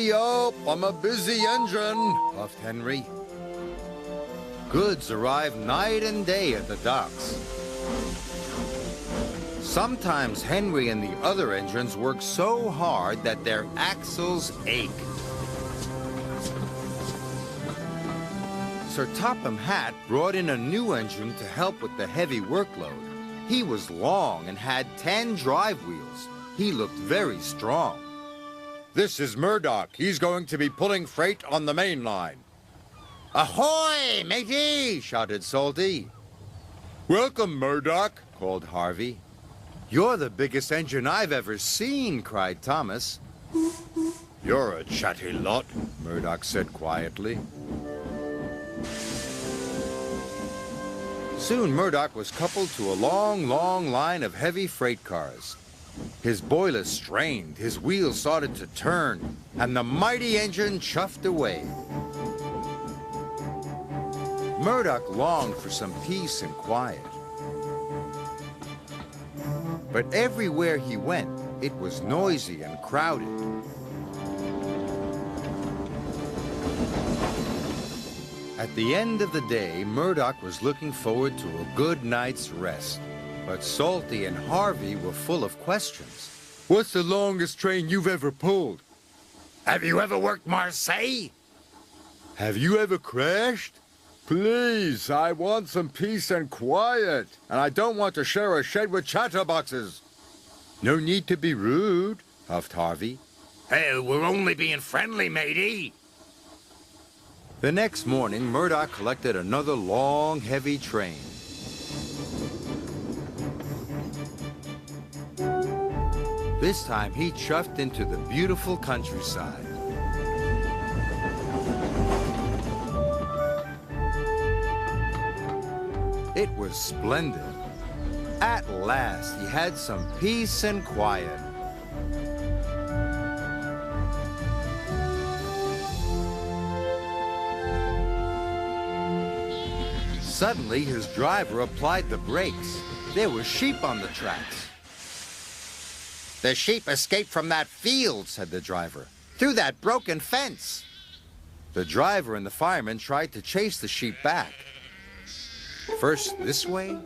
Hurry up, I'm a busy engine, puffed Henry. Goods arrive night and day at the docks. Sometimes Henry and the other engines work so hard that their axles ache. Sir Topham Hatt brought in a new engine to help with the heavy workload. He was long and had 10 drive wheels. He looked very strong. This is Murdoch. He's going to be pulling freight on the main line. Ahoy, matey! Shouted Salty. Welcome, Murdoch, called Harvey. You're the biggest engine I've ever seen, cried Thomas. You're a chatty lot, Murdoch said quietly. Soon Murdoch was coupled to a long, long line of heavy freight cars. His boiler strained, his wheels started to turn, and the mighty engine chuffed away. Murdoch longed for some peace and quiet. But everywhere he went, it was noisy and crowded. At the end of the day, Murdoch was looking forward to a good night's rest. But Salty and Harvey were full of questions. What's the longest train you've ever pulled? Have you ever worked Marseille? Have you ever crashed? Please, I want some peace and quiet, and I don't want to share a shed with chatterboxes. No need to be rude, puffed Harvey. Hey, we're only being friendly, matey. The next morning, Murdoch collected another long, heavy train. This time, he chuffed into the beautiful countryside. It was splendid. At last, he had some peace and quiet. Suddenly, his driver applied the brakes. There were sheep on the tracks. The sheep escaped from that field, said the driver, through that broken fence. The driver and the fireman tried to chase the sheep back. First this way,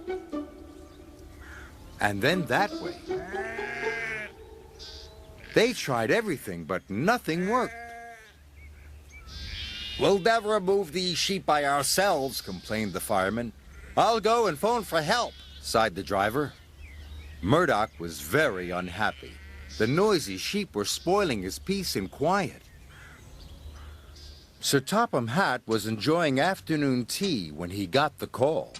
and then that way. They tried everything, but nothing worked. We'll never remove these sheep by ourselves, complained the fireman. I'll go and phone for help, sighed the driver. Murdoch was very unhappy. The noisy sheep were spoiling his peace and quiet. Sir Topham Hatt was enjoying afternoon tea when he got the call.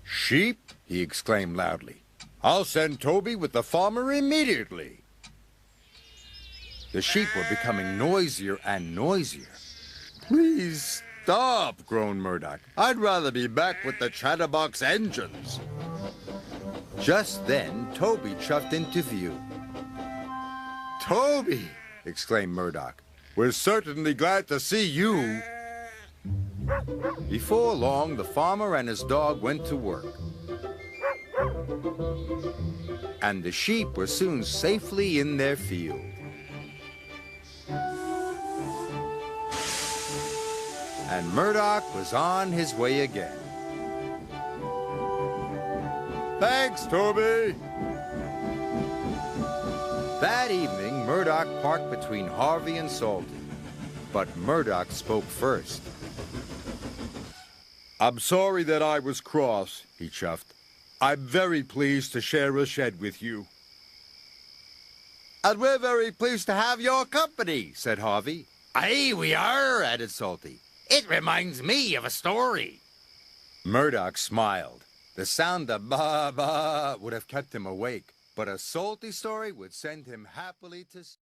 Sheep? He exclaimed loudly. I'll send Toby with the farmer immediately. The sheep were becoming noisier and noisier. Please stop, groaned Murdoch. I'd rather be back with the chatterbox engines. Just then, Toby chuffed into view. Toby, exclaimed Murdoch. We're certainly glad to see you. Before long, the farmer and his dog went to work. And the sheep were soon safely in their field. And Murdoch was on his way again. Thanks, Toby. That evening, Murdoch parked between Harvey and Salty. But Murdoch spoke first. I'm sorry that I was cross, he chuffed. I'm very pleased to share a shed with you. And we're very pleased to have your company, said Harvey. Aye, we are, added Salty. It reminds me of a story. Murdoch smiled. The sound of ba-ba would have kept him awake, but a Salty story would send him happily to sleep.